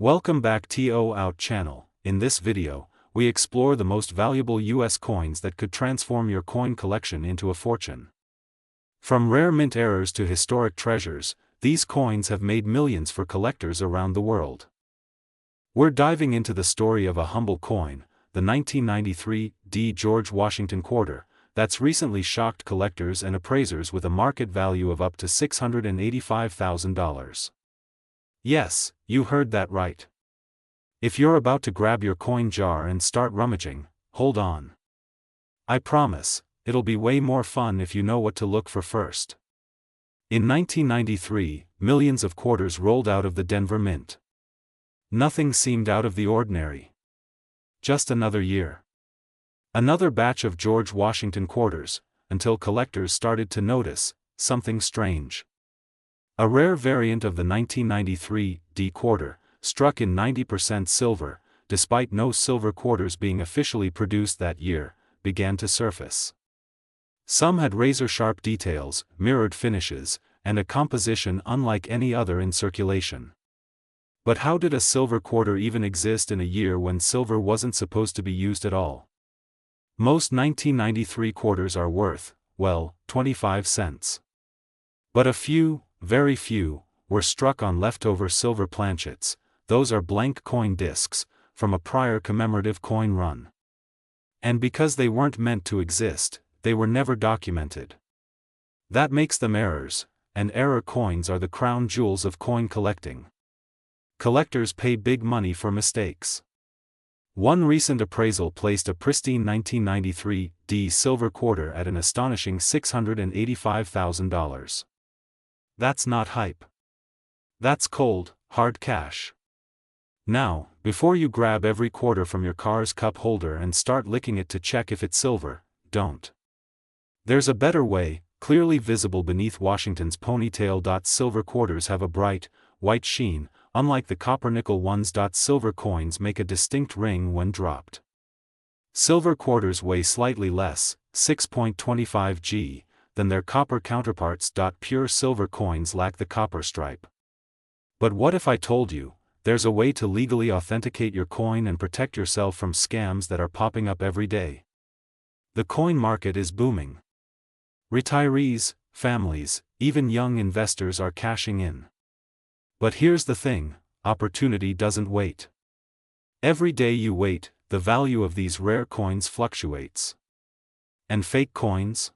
Welcome back to Out channel. In this video, we explore the most valuable US coins that could transform your coin collection into a fortune. From rare mint errors to historic treasures, these coins have made millions for collectors around the world. We're diving into the story of a humble coin, the 1993 George Washington quarter, that's recently shocked collectors and appraisers with a market value of up to $685,000. Yes, you heard that right. If you're about to grab your coin jar and start rummaging, hold on. I promise, it'll be way more fun if you know what to look for first. In 1993, millions of quarters rolled out of the Denver Mint. Nothing seemed out of the ordinary. Just another year. Another batch of George Washington quarters, until collectors started to notice something strange. A rare variant of the 1993 quarter, struck in 90% silver, despite no silver quarters being officially produced that year, began to surface. Some had razor-sharp details, mirrored finishes, and a composition unlike any other in circulation. But how did a silver quarter even exist in a year when silver wasn't supposed to be used at all? Most 1993 quarters are worth, well, 25 cents. But a few, very few, were struck on leftover silver planchets. Those are blank coin discs, from a prior commemorative coin run. And because they weren't meant to exist, they were never documented. That makes them errors, and error coins are the crown jewels of coin collecting. Collectors pay big money for mistakes. One recent appraisal placed a pristine 1993 silver quarter at an astonishing $685,000. That's not hype. That's cold, hard cash. Now, before you grab every quarter from your car's cup holder and start licking it to check if it's silver, don't. There's a better way, clearly visible beneath Washington's ponytail. Silver quarters have a bright, white sheen, unlike the copper-nickel ones. Silver coins make a distinct ring when dropped. Silver quarters weigh slightly less, 6.25 g, than their copper counterparts. Pure silver coins lack the copper stripe. But what if I told you, there's a way to legally authenticate your coin and protect yourself from scams that are popping up every day? The coin market is booming. Retirees, families, even young investors are cashing in. But here's the thing, opportunity doesn't wait. Every day you wait, the value of these rare coins fluctuates. And fake coins?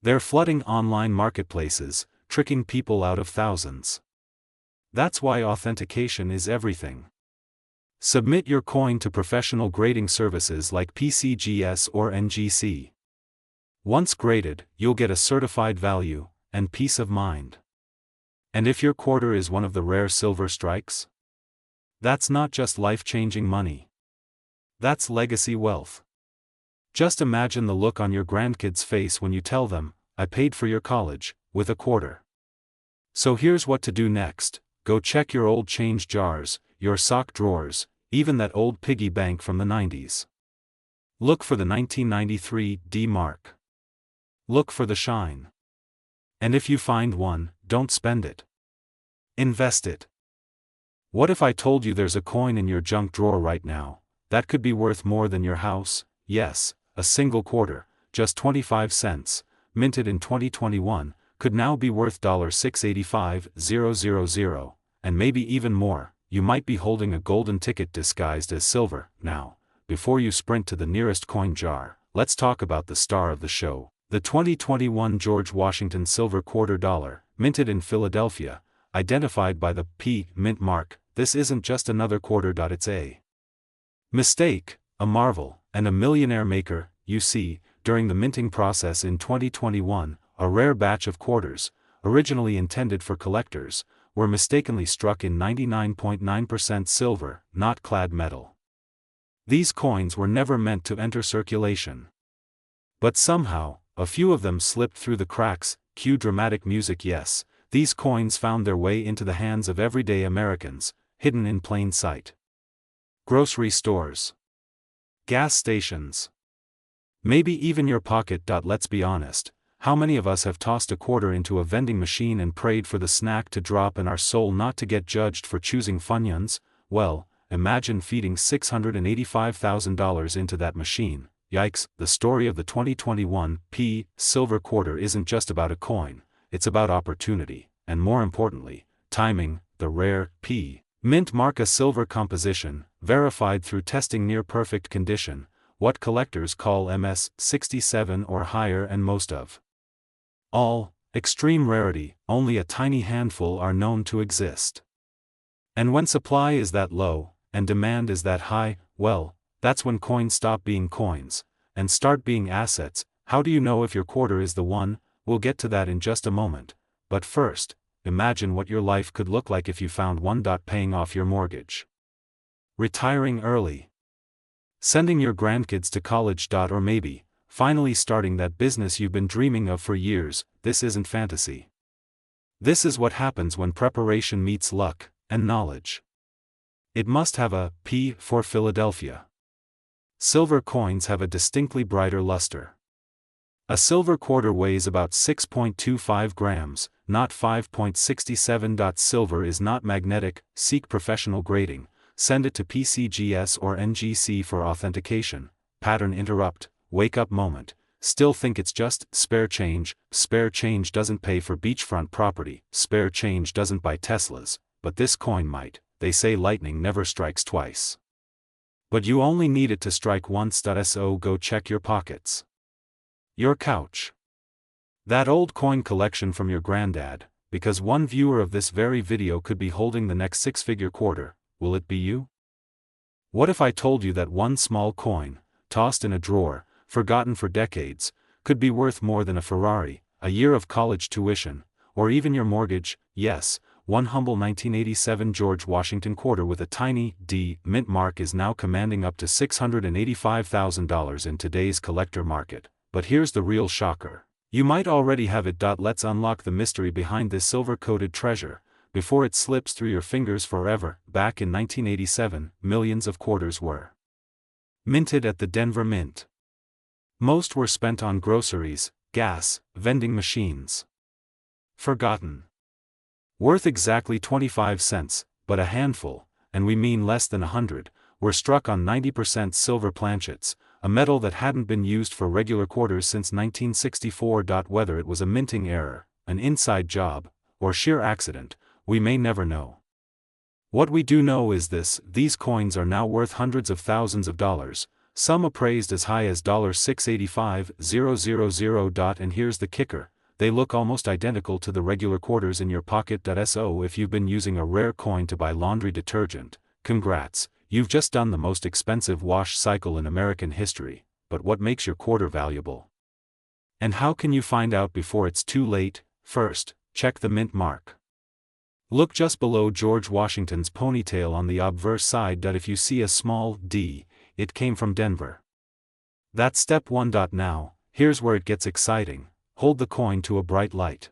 They're flooding online marketplaces, tricking people out of thousands. That's why authentication is everything. Submit your coin to professional grading services like PCGS or NGC. Once graded, you'll get a certified value and peace of mind. And if your quarter is one of the rare silver strikes? That's not just life-changing money. That's legacy wealth. Just imagine the look on your grandkids' face when you tell them, "I paid for your college, with a quarter." So here's what to do next. Go check your old change jars, your sock drawers, even that old piggy bank from the 90s. Look for the 1993 mark. Look for the shine. And if you find one, don't spend it. Invest it. What if I told you there's a coin in your junk drawer right now that could be worth more than your house? Yes, a single quarter, just 25 cents, minted in 2021, could now be worth $685,000, and maybe even more. You might be holding a golden ticket disguised as silver. Now, before you sprint to the nearest coin jar, let's talk about the star of the show, the 2021 George Washington silver quarter dollar, minted in Philadelphia, identified by the P mint mark. This isn't just another quarter. It's a mistake, a marvel, and a millionaire maker. You see, during the minting process in 2021, a rare batch of quarters, originally intended for collectors, were mistakenly struck in 99.9% silver, not clad metal. These coins were never meant to enter circulation. But somehow, a few of them slipped through the cracks. Cue dramatic music. Yes, these coins found their way into the hands of everyday Americans, hidden in plain sight. Grocery stores. Gas stations. Maybe even your pocket. Let's be honest. How many of us have tossed a quarter into a vending machine and prayed for the snack to drop and our soul not to get judged for choosing Funyuns? well, imagine feeding $685,000 into that machine. Yikes, the story of the 2021 silver quarter isn't just about a coin, it's about opportunity, and more importantly, timing. The rare mint mark, a silver composition, verified through testing near perfect condition, what collectors call MS-67 or higher, and most of all, extreme rarity. Only a tiny handful are known to exist. And when supply is that low, and demand is that high, well, that's when coins stop being coins, and start being assets. How do you know if your quarter is the one? We'll get to that in just a moment, but first, imagine what your life could look like if you found one. Paying off your mortgage. Retiring early. Sending your grandkids to college. Or maybe, finally starting that business you've been dreaming of for years. This isn't fantasy. This is what happens when preparation meets luck and knowledge. It must have a P for Philadelphia. Silver coins have a distinctly brighter luster. A silver quarter weighs about 6.25 grams, not 5.67. Silver is not magnetic. Seek professional grading. Send it to PCGS or NGC for authentication. Pattern interrupt. Wake up moment. Still think it's just spare change? Spare change doesn't pay for beachfront property. Spare change doesn't buy Teslas, but this coin might. They say lightning never strikes twice. But you only need it to strike once. So go check your pockets. Your couch. That old coin collection from your granddad, because one viewer of this very video could be holding the next six-figure quarter. Will it be you? What if I told you that one small coin, tossed in a drawer, forgotten for decades, could be worth more than a Ferrari, a year of college tuition, or even your mortgage? Yes, one humble 1987 George Washington quarter with a tiny D mint mark is now commanding up to $685,000 in today's collector market. But here's the real shocker. You might already have it. Let's unlock the mystery behind this silver-coated treasure, before it slips through your fingers forever. Back in 1987, millions of quarters were minted at the Denver Mint. Most were spent on groceries, gas, vending machines. Forgotten. Worth exactly 25 cents, but a handful, and we mean less than 100, were struck on 90% silver planchets, a metal that hadn't been used for regular quarters since 1964. Whether it was a minting error, an inside job, or sheer accident, we may never know. What we do know is this: these coins are now worth hundreds of thousands of dollars, some appraised as high as $685,000. And here's the kicker: they look almost identical to the regular quarters in your pocket. So if you've been using a rare coin to buy laundry detergent, congrats, you've just done the most expensive wash cycle in American history. But what makes your quarter valuable? And how can you find out before it's too late? First, check the mint mark. Look just below George Washington's ponytail on the obverse side. If you see a small D, it came from Denver. That's step one. Now, here's where it gets exciting. Hold the coin to a bright light.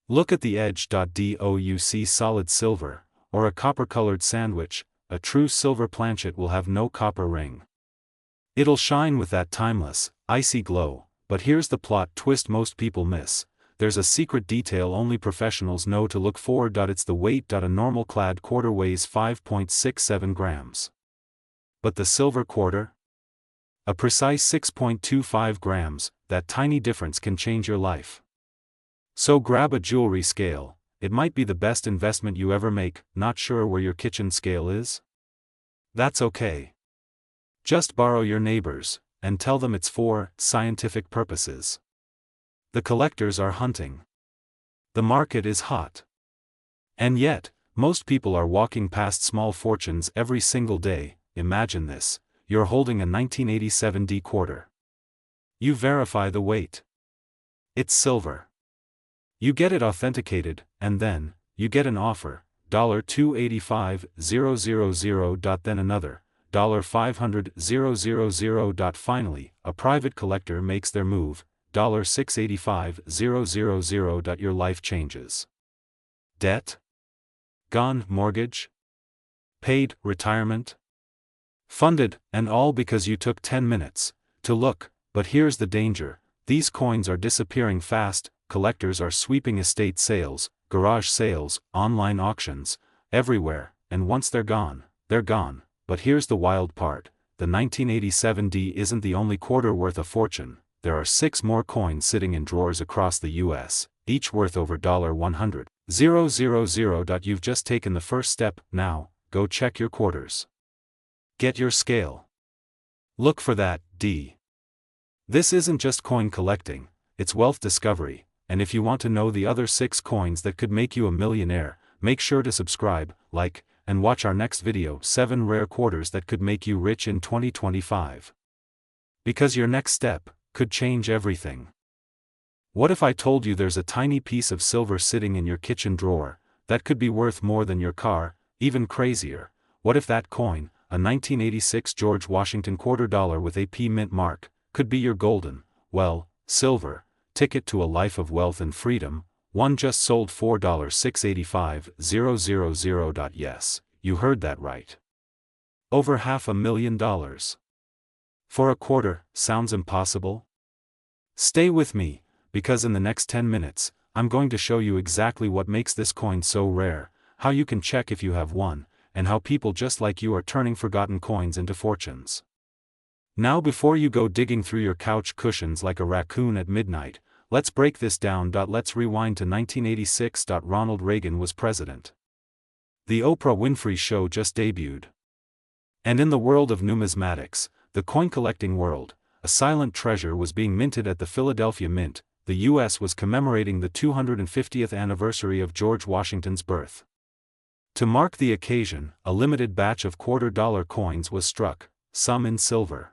Look at the edge. Do you see solid silver, or a copper-colored sandwich? A true silver planchet will have no copper ring. It'll shine with that timeless, icy glow. But here's the plot twist most people miss. There's a secret detail only professionals know to look for. It's the weight. A normal clad quarter weighs 5.67 grams. But the silver quarter? A precise 6.25 grams. That tiny difference can change your life. So grab a jewelry scale. It might be the best investment you ever make. Not sure where your kitchen scale is? That's okay. Just borrow your neighbor's, and tell them it's for scientific purposes. The collectors are hunting. The market is hot. And yet, most people are walking past small fortunes every single day. Imagine this: you're holding a 1987 D quarter. You verify the weight. It's silver. You get it authenticated, and then, you get an offer, $285,000. Then another, $500,000. Finally, a private collector makes their move, $685,000. Your life changes. Debt? Gone. Mortgage? Paid. Retirement? Funded, and all because you took 10 minutes to look. But here's the danger: these coins are disappearing fast. Collectors are sweeping estate sales, garage sales, online auctions, everywhere, and once they're gone, they're gone. But here's the wild part, the 1987D isn't the only quarter worth a fortune. There are 6 more coins sitting in drawers across the US, each worth over $100,000. You've just taken the first step. Now, go check your quarters. Get your scale. Look for that D. This isn't just coin collecting, it's wealth discovery, and if you want to know the other 6 coins that could make you a millionaire, make sure to subscribe, like, and watch our next video, 7 rare quarters that could make you rich in 2025. Because your next step could change everything. What if I told you there's a tiny piece of silver sitting in your kitchen drawer that could be worth more than your car? Even crazier, what if that coin, a 1986 George Washington $quarter with a P mint mark, could be your golden, well, silver ticket to a life of wealth and freedom? One just sold $4,685,000. Yes, you heard that right. Over $500,000. For a quarter. Sounds impossible? Stay with me, because in the next 10 minutes, I'm going to show you exactly what makes this coin so rare, how you can check if you have one, and how people just like you are turning forgotten coins into fortunes. Now, before you go digging through your couch cushions like a raccoon at midnight, let's break this down. Let's rewind to 1986. Ronald Reagan was president. The Oprah Winfrey Show just debuted. And in the world of numismatics, the coin collecting world, a silent treasure was being minted at the Philadelphia Mint. The U.S. was commemorating the 250th anniversary of George Washington's birth. To mark the occasion, a limited batch of $quarter coins was struck, some in silver.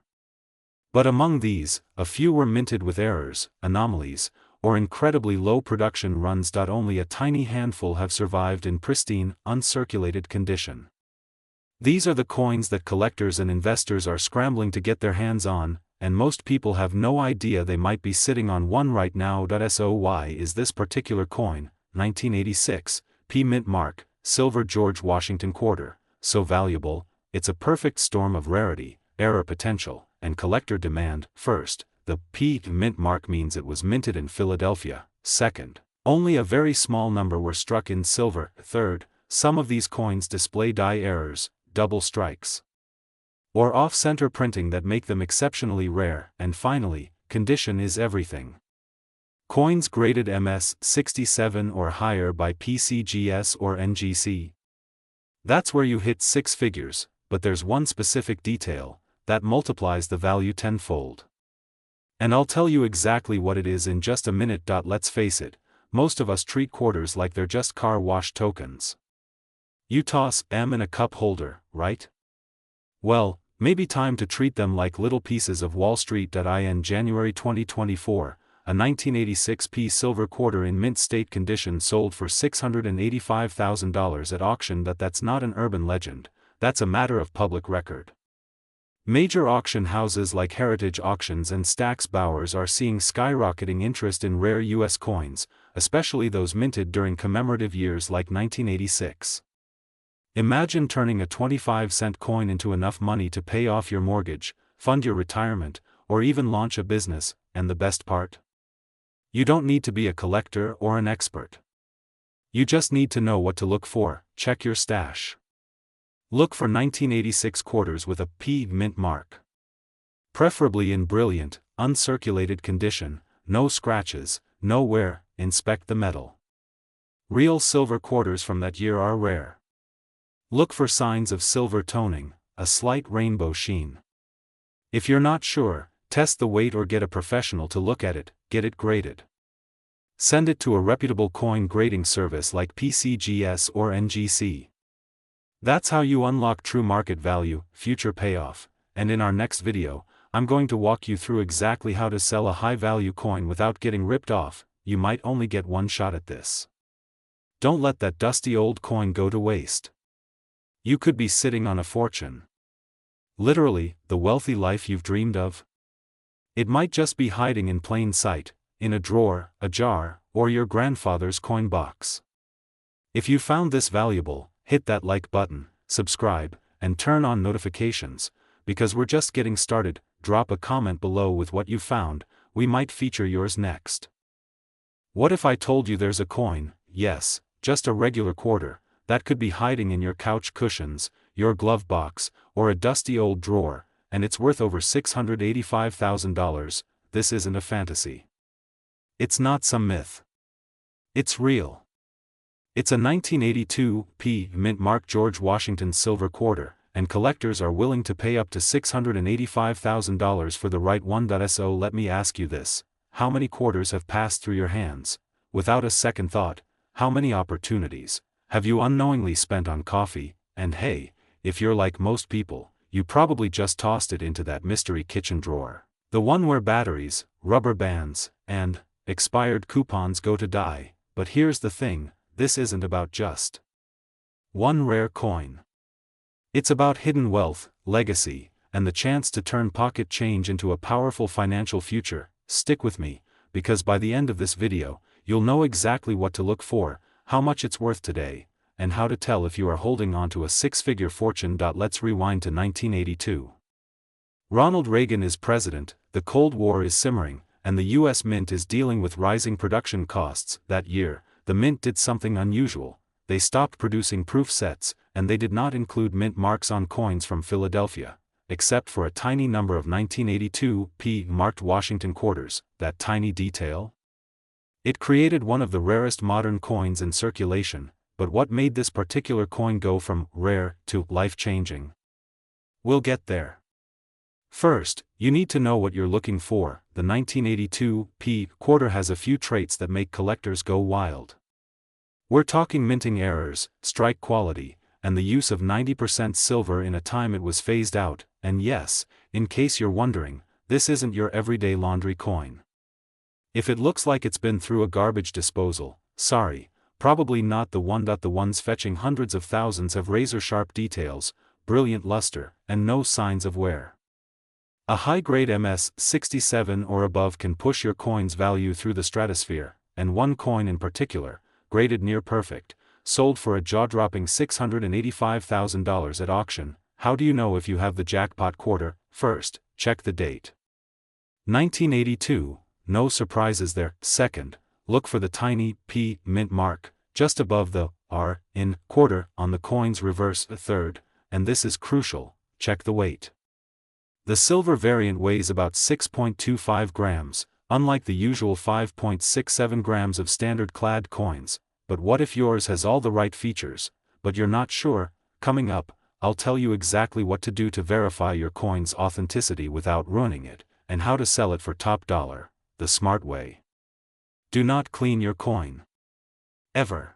But among these, a few were minted with errors, anomalies, or incredibly low production runs. Only a tiny handful have survived in pristine, uncirculated condition. These are the coins that collectors and investors are scrambling to get their hands on, and most people have no idea they might be sitting on one right now. So why is this particular coin, 1986, P mint mark, silver George Washington quarter, so valuable? It's a perfect storm of rarity, error potential, and collector demand. First, the P mint mark means it was minted in Philadelphia. Second, only a very small number were struck in silver. Third, some of these coins display die errors, double strikes, or off-center printing that make them exceptionally rare. And finally, condition is everything. Coins graded MS 67 or higher by PCGS or NGC. That's where you hit 6 figures, but there's one specific detail that multiplies the value tenfold. And I'll tell you exactly what it is in just a minute. Let's face it, most of us treat quarters like they're just car wash tokens. You toss them in a cup holder, right? Well, maybe time to treat them like little pieces of Wall Street. In January 2024, a 1986 P silver quarter in mint state condition sold for $685,000 at auction. That's not an urban legend, that's a matter of public record. Major auction houses like Heritage Auctions and Stack's Bowers are seeing skyrocketing interest in rare U.S. coins, especially those minted during commemorative years like 1986. Imagine turning a 25-cent coin into enough money to pay off your mortgage, fund your retirement, or even launch a business. And the best part? You don't need to be a collector or an expert. You just need to know what to look for. Check your stash. Look for 1986 quarters with a P mint mark. Preferably in brilliant, uncirculated condition, no scratches, no wear. Inspect the metal. Real silver quarters from that year are rare. Look for signs of silver toning, a slight rainbow sheen. If you're not sure, test the weight or get a professional to look at it. Get it graded. Send it to a reputable coin grading service like PCGS or NGC. That's how you unlock true market value, future payoff. And in our next video, I'm going to walk you through exactly how to sell a high-value coin without getting ripped off. You might only get one shot at this. Don't let that dusty old coin go to waste. You could be sitting on a fortune. Literally, the wealthy life you've dreamed of. It might just be hiding in plain sight, in a drawer, a jar, or your grandfather's coin box. If you found this valuable, hit that like button, subscribe, and turn on notifications, because we're just getting started. Drop a comment below with what you found, we might feature yours next. What if I told you there's a coin, yes, just a regular quarter, that could be hiding in your couch cushions, your glove box, or a dusty old drawer, and it's worth over $685,000. This isn't a fantasy. It's not some myth. It's real. It's a 1982 mint mark George Washington silver quarter, and collectors are willing to pay up to $685,000 for the right one. So let me ask you this: how many quarters have passed through your hands? Without a second thought, how many opportunities have you unknowingly spent on coffee? And hey, if you're like most people, you probably just tossed it into that mystery kitchen drawer. The one where batteries, rubber bands, and expired coupons go to die. But here's the thing, this isn't about just one rare coin. It's about hidden wealth, legacy, and the chance to turn pocket change into a powerful financial future. Stick with me, because by the end of this video, you'll know exactly what to look for, how much it's worth today, and how to tell if you are holding on to a six-figure fortune. Let's rewind to 1982. Ronald Reagan is president, the Cold War is simmering, and the US Mint is dealing with rising production costs. That year, the Mint did something unusual. They stopped producing proof sets, and they did not include mint marks on coins from Philadelphia, except for a tiny number of 1982 marked Washington quarters. That tiny detail? It created one of the rarest modern coins in circulation. But what made this particular coin go from rare to life-changing? We'll get there. First, you need to know what you're looking for. The 1982 quarter has a few traits that make collectors go wild. We're talking minting errors, strike quality, and the use of 90% silver in a time it was phased out. And yes, in case you're wondering, this isn't your everyday laundry coin. If it looks like it's been through a garbage disposal, sorry, probably not the one. The ones fetching hundreds of thousands have razor-sharp details, brilliant luster, and no signs of wear. A high-grade MS-67 or above can push your coin's value through the stratosphere, and one coin in particular, graded near perfect, sold for a jaw-dropping $685,000 at auction. How do you know if you have the jackpot quarter? First, check the date. 1982, no surprises there. Second, look for the tiny P mint mark, just above the R in quarter on the coin's reverse. Third, and this is crucial, check the weight. The silver variant weighs about 6.25 grams, unlike the usual 5.67 grams of standard clad coins. But what if yours has all the right features, but you're not sure? Coming up, I'll tell you exactly what to do to verify your coin's authenticity without ruining it, and how to sell it for top dollar, the smart way. Do not clean your coin. Ever.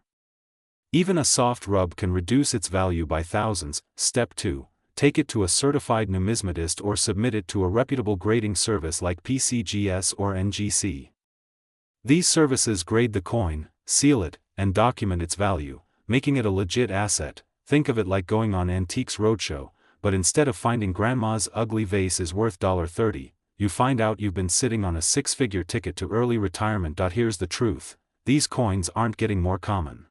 Even a soft rub can reduce its value by thousands. Step 2. Take it to a certified numismatist or submit it to a reputable grading service like PCGS or NGC. These services grade the coin, seal it, and document its value, making it a legit asset. Think of it like going on Antiques Roadshow, but instead of finding grandma's ugly vase is worth $30, you find out you've been sitting on a six-figure ticket to early retirement. Here's the truth: these coins aren't getting more common.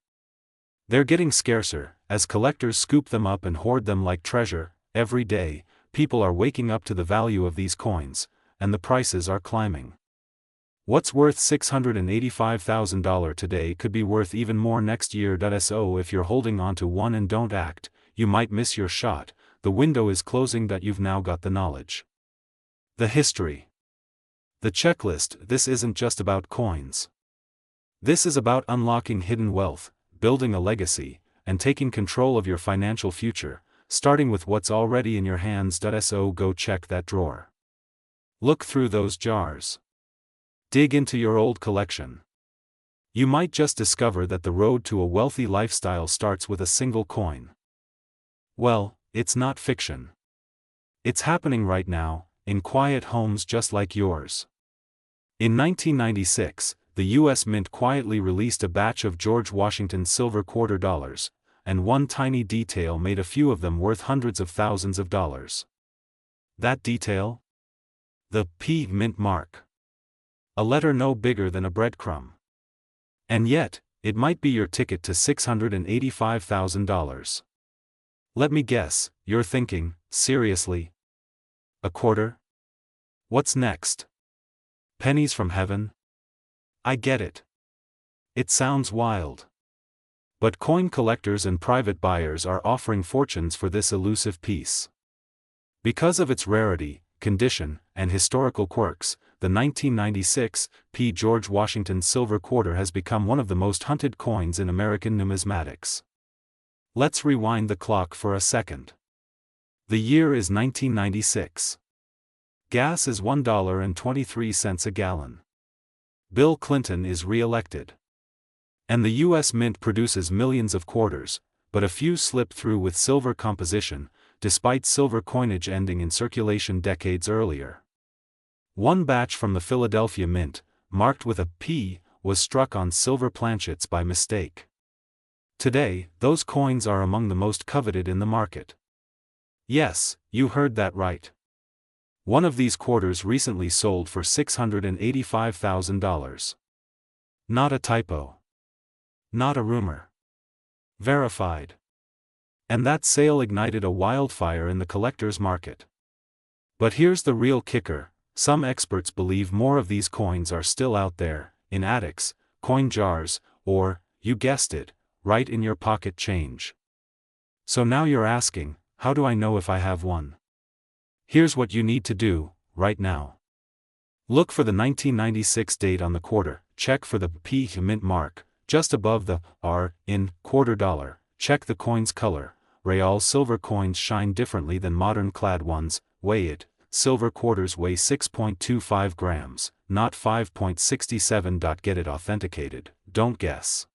They're getting scarcer, as collectors scoop them up and hoard them like treasure. Every day, people are waking up to the value of these coins, and the prices are climbing. What's worth $685,000 today could be worth even more next year. So if you're holding on to one and don't act, you might miss your shot. The window is closing. You've now got the knowledge, the history, the checklist. This isn't just about coins. This is about unlocking hidden wealth, building a legacy, and taking control of your financial future, starting with what's already in your hands. So go check that drawer. Look through those jars. Dig into your old collection. You might just discover that the road to a wealthy lifestyle starts with a single coin. Well, it's not fiction. It's happening right now, in quiet homes just like yours. In 1996, the US Mint quietly released a batch of George Washington silver quarter dollars, and one tiny detail made a few of them worth hundreds of thousands of dollars. That detail? The P mint mark. A letter no bigger than a breadcrumb. And yet, it might be your ticket to $685,000. Let me guess, you're thinking, seriously? A quarter? What's next? Pennies from heaven? I get it. It sounds wild. But coin collectors and private buyers are offering fortunes for this elusive piece. Because of its rarity, condition, and historical quirks, the 1996 P. George Washington silver quarter has become one of the most hunted coins in American numismatics. Let's rewind the clock for a second. The year is 1996. Gas is $1.23 a gallon. Bill Clinton is re-elected. And the U.S. Mint produces millions of quarters, but a few slip through with silver composition, despite silver coinage ending in circulation decades earlier. One batch from the Philadelphia Mint, marked with a P, was struck on silver planchets by mistake. Today, those coins are among the most coveted in the market. Yes, you heard that right. One of these quarters recently sold for $685,000. Not a typo. Not a rumor. Verified. And that sale ignited a wildfire in the collector's market. But here's the real kicker: some experts believe more of these coins are still out there, in attics, coin jars, or, you guessed it, right in your pocket change. So now you're asking, how do I know if I have one? Here's what you need to do, right now. Look for the 1996 date on the quarter, check for the P mint mark, just above the R in quarter dollar, check the coin's color. Real silver coins shine differently than modern clad ones. Weigh it. Silver quarters weigh 6.25 grams, not 5.67. Get it authenticated, don't guess.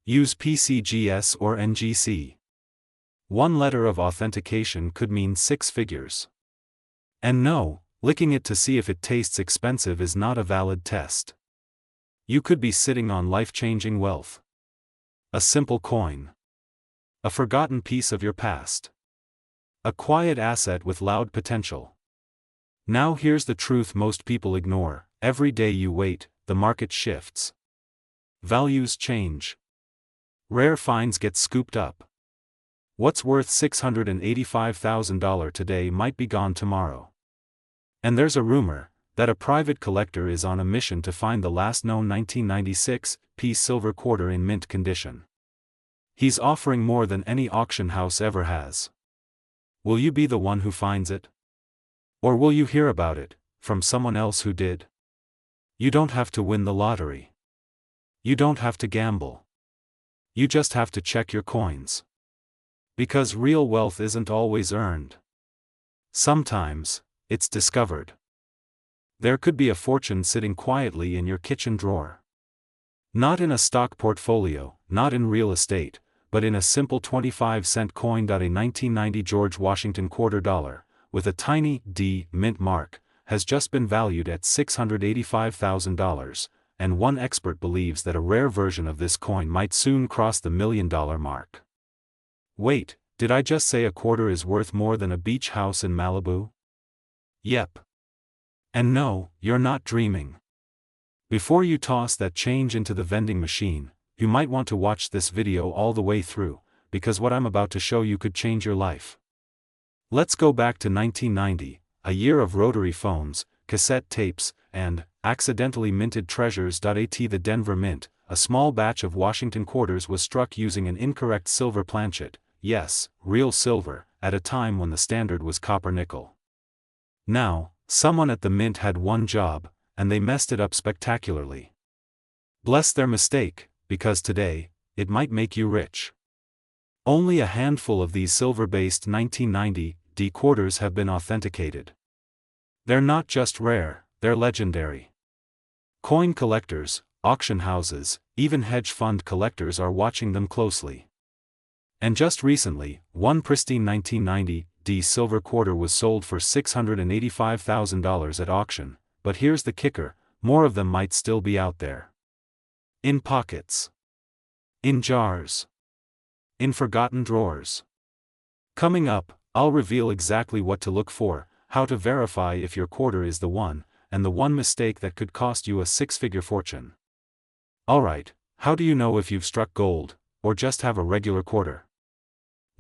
Use PCGS or NGC. One letter of authentication could mean 6 figures. And no, licking it to see if it tastes expensive is not a valid test. You could be sitting on life-changing wealth. A simple coin. A forgotten piece of your past. A quiet asset with loud potential. Now here's the truth most people ignore: every day you wait, the market shifts. Values change. Rare finds get scooped up. What's worth $685,000 today might be gone tomorrow. And there's a rumor that a private collector is on a mission to find the last known 1996 P silver quarter in mint condition. He's offering more than any auction house ever has. Will you be the one who finds it? Or will you hear about it from someone else who did? You don't have to win the lottery. You don't have to gamble. You just have to check your coins. Because real wealth isn't always earned. Sometimes, it's discovered. There could be a fortune sitting quietly in your kitchen drawer. Not in a stock portfolio, not in real estate, but in a simple 25-cent coin. A 1990 George Washington quarter dollar, with a tiny D mint mark, has just been valued at $685,000, and one expert believes that a rare version of this coin might soon cross the $1 million mark. Wait, did I just say a quarter is worth more than a beach house in Malibu? Yep. And no, you're not dreaming. Before you toss that change into the vending machine, you might want to watch this video all the way through, because what I'm about to show you could change your life. Let's go back to 1990, a year of rotary phones, cassette tapes, and accidentally minted treasures. At the Denver Mint, a small batch of Washington quarters was struck using an incorrect silver planchet, yes, real silver, at a time when the standard was copper nickel. Now, someone at the mint had one job, and they messed it up spectacularly. Bless their mistake, because today, it might make you rich. Only a handful of these silver-based 1990 D quarters have been authenticated. They're not just rare, they're legendary. Coin collectors, auction houses, even hedge fund collectors are watching them closely. And just recently, one pristine 1990 D silver quarter was sold for $685,000 at auction, but here's the kicker: more of them might still be out there. In pockets. In jars. In forgotten drawers. Coming up, I'll reveal exactly what to look for, how to verify if your quarter is the one, and the one mistake that could cost you a 6-figure fortune. Alright, how do you know if you've struck gold, or just have a regular quarter?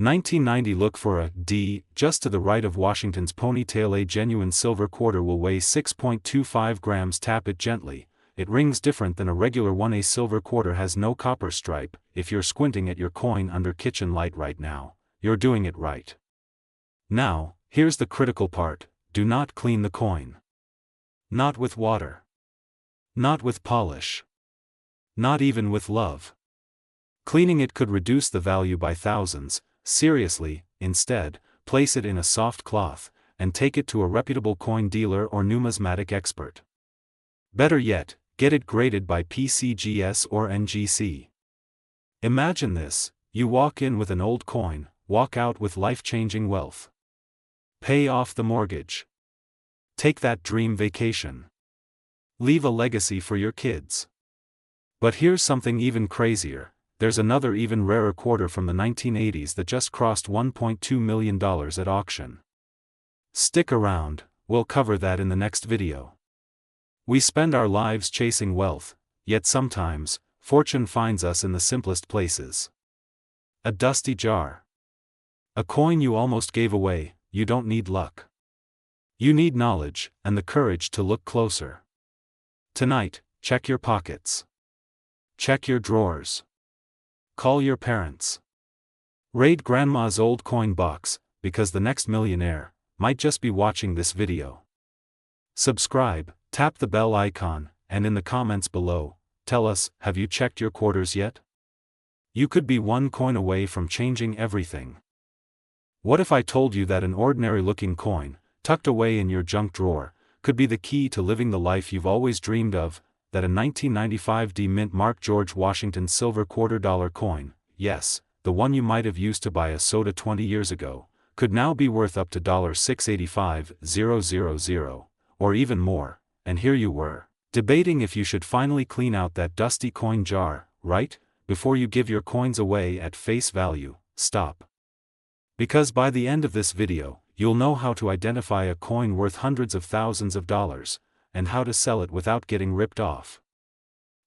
1990. Look for a D just to the right of Washington's ponytail. A genuine silver quarter will weigh 6.25 grams. Tap it gently, it rings different than a regular one. A silver quarter has no copper stripe. If you're squinting at your coin under kitchen light right now, you're doing it right. Now, here's the critical part: do not clean the coin. Not with water. Not with polish. Not even with love. Cleaning it could reduce the value by thousands. Seriously, instead, place it in a soft cloth, and take it to a reputable coin dealer or numismatic expert. Better yet, get it graded by PCGS or NGC. Imagine this: you walk in with an old coin, walk out with life-changing wealth. Pay off the mortgage. Take that dream vacation. Leave a legacy for your kids. But here's something even crazier: there's another even rarer quarter from the 1980s that just crossed $1.2 million at auction. Stick around, we'll cover that in the next video. We spend our lives chasing wealth, yet sometimes, fortune finds us in the simplest places. A dusty jar. A coin you almost gave away. You don't need luck. You need knowledge, and the courage to look closer. Tonight, check your pockets. Check your drawers. Call your parents. Raid grandma's old coin box, because the next millionaire might just be watching this video. Subscribe, tap the bell icon, and in the comments below, tell us, have you checked your quarters yet? You could be one coin away from changing everything. What if I told you that an ordinary-looking coin, tucked away in your junk drawer, could be the key to living the life you've always dreamed of? That a 1995 D mint Mark George Washington silver $quarter coin, yes, the one you might have used to buy a soda 20 years ago, could now be worth up to $685,000, or even more. And here you were, debating if you should finally clean out that dusty coin jar, right? Before you give your coins away at face value, stop. Because by the end of this video, you'll know how to identify a coin worth hundreds of thousands of dollars, and how to sell it without getting ripped off.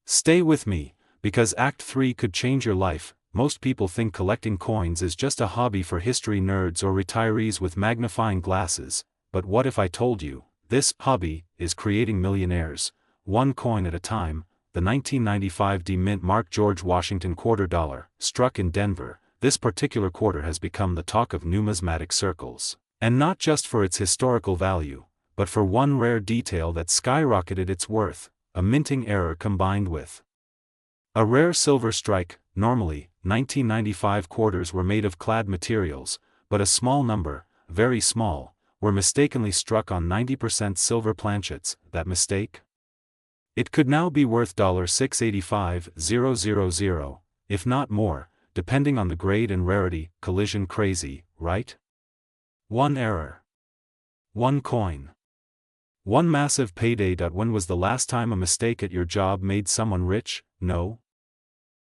Stay with me, because Act 3 could change your life. Most people think collecting coins is just a hobby for history nerds or retirees with magnifying glasses, but what if I told you, this hobby is creating millionaires, one coin at a time? The 1995 D mint Mark George Washington $quarter, struck in Denver. This particular quarter has become the talk of numismatic circles, and not just for its historical value, but for one rare detail that skyrocketed its worth: a minting error combined with a rare silver strike. Normally, 1995 quarters were made of clad materials, but a small number, very small, were mistakenly struck on 90% silver planchets. That mistake? It could now be worth $685,000, if not more, depending on the grade and rarity. Collision crazy, right? One error. One coin. One massive payday. When was the last time a mistake at your job made someone rich? No?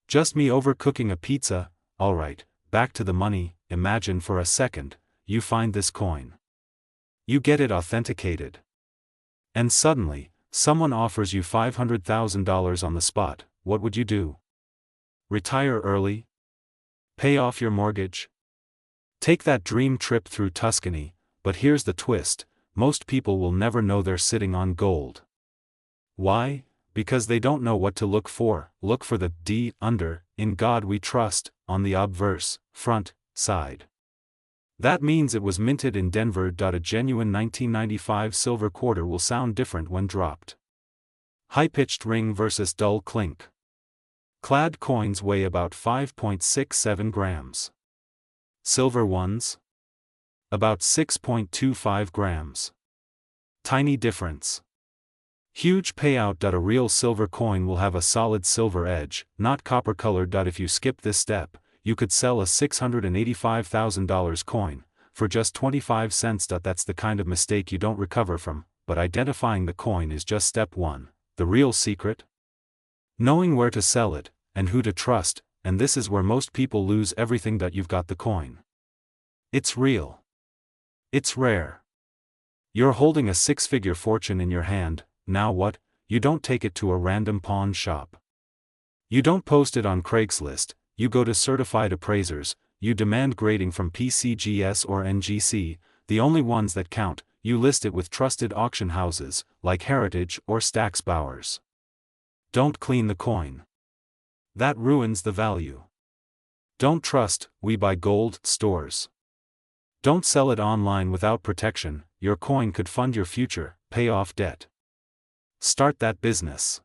Just me overcooking a pizza? Alright, back to the money. Imagine for a second, you find this coin. You get it authenticated. And suddenly, someone offers you $500,000 on the spot. What would you do? Retire early? Pay off your mortgage? Take that dream trip through Tuscany? But here's the twist: most people will never know they're sitting on gold. Why? Because they don't know what to look for. Look for the D under, "In God We Trust," on the obverse, front, side. That means it was minted in Denver. A genuine 1995 silver quarter will sound different when dropped. High-pitched ring versus dull clink. Clad coins weigh about 5.67 grams. Silver ones? About 6.25 grams. Tiny difference. Huge payout. A real silver coin will have a solid silver edge, not copper-colored. If you skip this step, you could sell a $685,000 coin for just 25 cents. That's the kind of mistake you don't recover from, but identifying the coin is just step one. The real secret? Knowing where to sell it, and who to trust, and this is where most people lose everything. You've got the coin. It's real. It's rare. You're holding a six-figure fortune in your hand. Now what? You don't take it to a random pawn shop. You don't post it on Craigslist. You go to certified appraisers. You demand grading from PCGS or NGC, the only ones that count. You list it with trusted auction houses, like Heritage or Stack's Bowers. Don't clean the coin. That ruins the value. Don't trust We Buy Gold stores. Don't sell it online without protection. Your coin could fund your future, pay off debt. Start that business.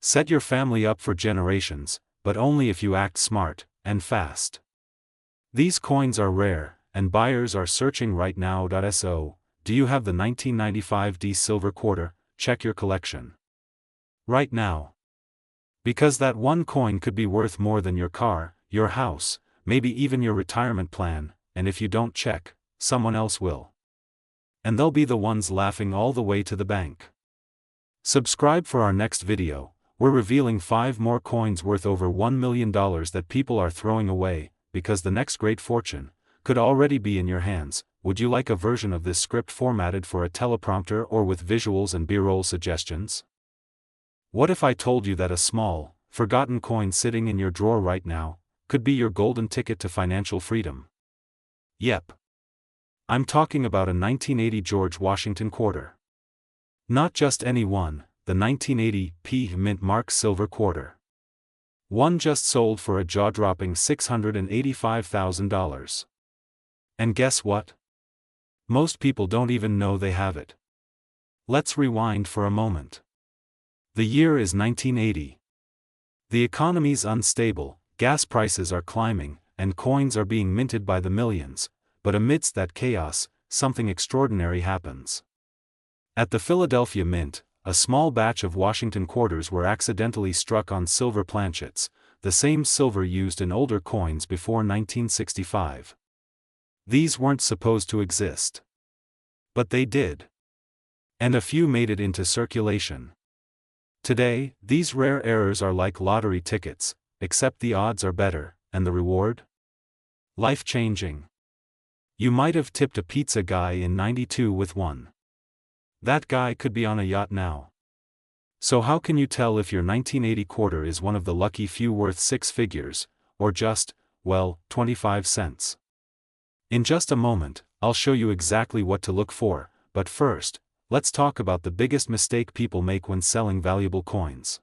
Set your family up for generations, but only if you act smart and fast. These coins are rare, and buyers are searching right now. So, do you have the 1995 D silver quarter? Check your collection right now. Because that one coin could be worth more than your car, your house, maybe even your retirement plan, and if you don't check, someone else will. And they'll be the ones laughing all the way to the bank. Subscribe for our next video. We're revealing 5 more coins worth over $1 million that people are throwing away, because the next great fortune could already be in your hands. Would you like a version of this script formatted for a teleprompter or with visuals and B-roll suggestions? What if I told you that a small, forgotten coin sitting in your drawer right now could be your golden ticket to financial freedom? Yep. I'm talking about a 1980 George Washington quarter. Not just any one, the 1980 P. Mint Mark silver quarter. One just sold for a jaw-dropping $685,000. And guess what? Most people don't even know they have it. Let's rewind for a moment. The year is 1980. The economy's unstable, gas prices are climbing, and coins are being minted by the millions, but amidst that chaos, something extraordinary happens. At the Philadelphia Mint, a small batch of Washington quarters were accidentally struck on silver planchets, the same silver used in older coins before 1965. These weren't supposed to exist. But they did. And a few made it into circulation. Today, these rare errors are like lottery tickets, except the odds are better, and the reward? Life-changing. You might have tipped a pizza guy in '92 with one. That guy could be on a yacht now. So how can you tell if your 1980 quarter is one of the lucky few worth 6 figures, or just, well, 25 cents? In just a moment, I'll show you exactly what to look for, but first, let's talk about the biggest mistake people make when selling valuable coins.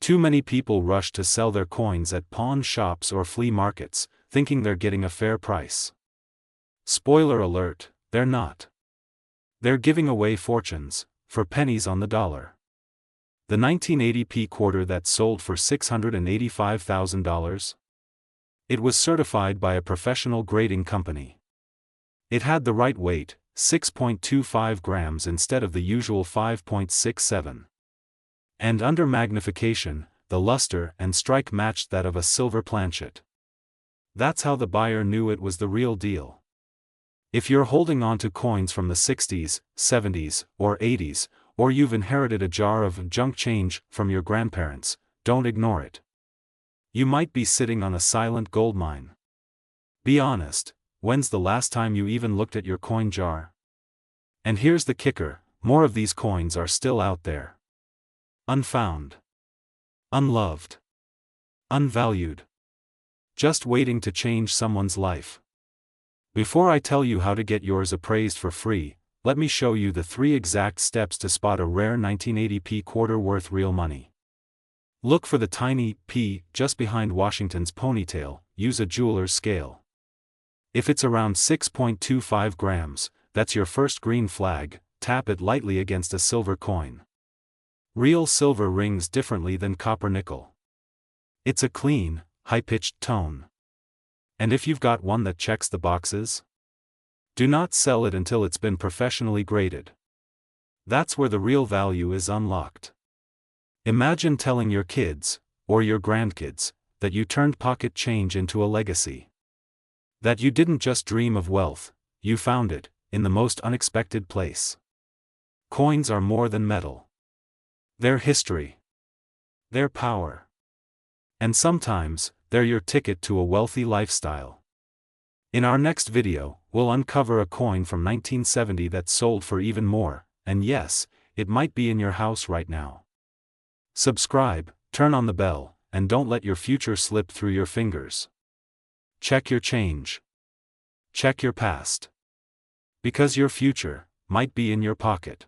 Too many people rush to sell their coins at pawn shops or flea markets, thinking they're getting a fair price. Spoiler alert, they're not. They're giving away fortunes, for pennies on the dollar. The 1980 P quarter that sold for $685,000? It was certified by a professional grading company. It had the right weight, 6.25 grams instead of the usual 5.67. And under magnification, the luster and strike matched that of a silver planchet. That's how the buyer knew it was the real deal. If you're holding on to coins from the 60s, 70s, or 80s, or you've inherited a jar of junk change from your grandparents, don't ignore it. You might be sitting on a silent gold mine. Be honest, when's the last time you even looked at your coin jar? And here's the kicker, more of these coins are still out there. Unfound. Unloved. Unvalued. Just waiting to change someone's life. Before I tell you how to get yours appraised for free, let me show you the 3 exact steps to spot a rare 1980 P quarter worth real money. Look for the tiny P just behind Washington's ponytail. Use a jeweler's scale. If it's around 6.25 grams, that's your first green flag. Tap it lightly against a silver coin. Real silver rings differently than copper nickel. It's a clean, high-pitched tone. And if you've got one that checks the boxes, do not sell it until it's been professionally graded. That's where the real value is unlocked. Imagine telling your kids, or your grandkids, that you turned pocket change into a legacy. That you didn't just dream of wealth, you found it, in the most unexpected place. Coins are more than metal. They're history. They're power. And sometimes, they're your ticket to a wealthy lifestyle. In our next video, we'll uncover a coin from 1970 that sold for even more, and yes, it might be in your house right now. Subscribe, turn on the bell, and don't let your future slip through your fingers. Check your change. Check your past. Because your future might be in your pocket.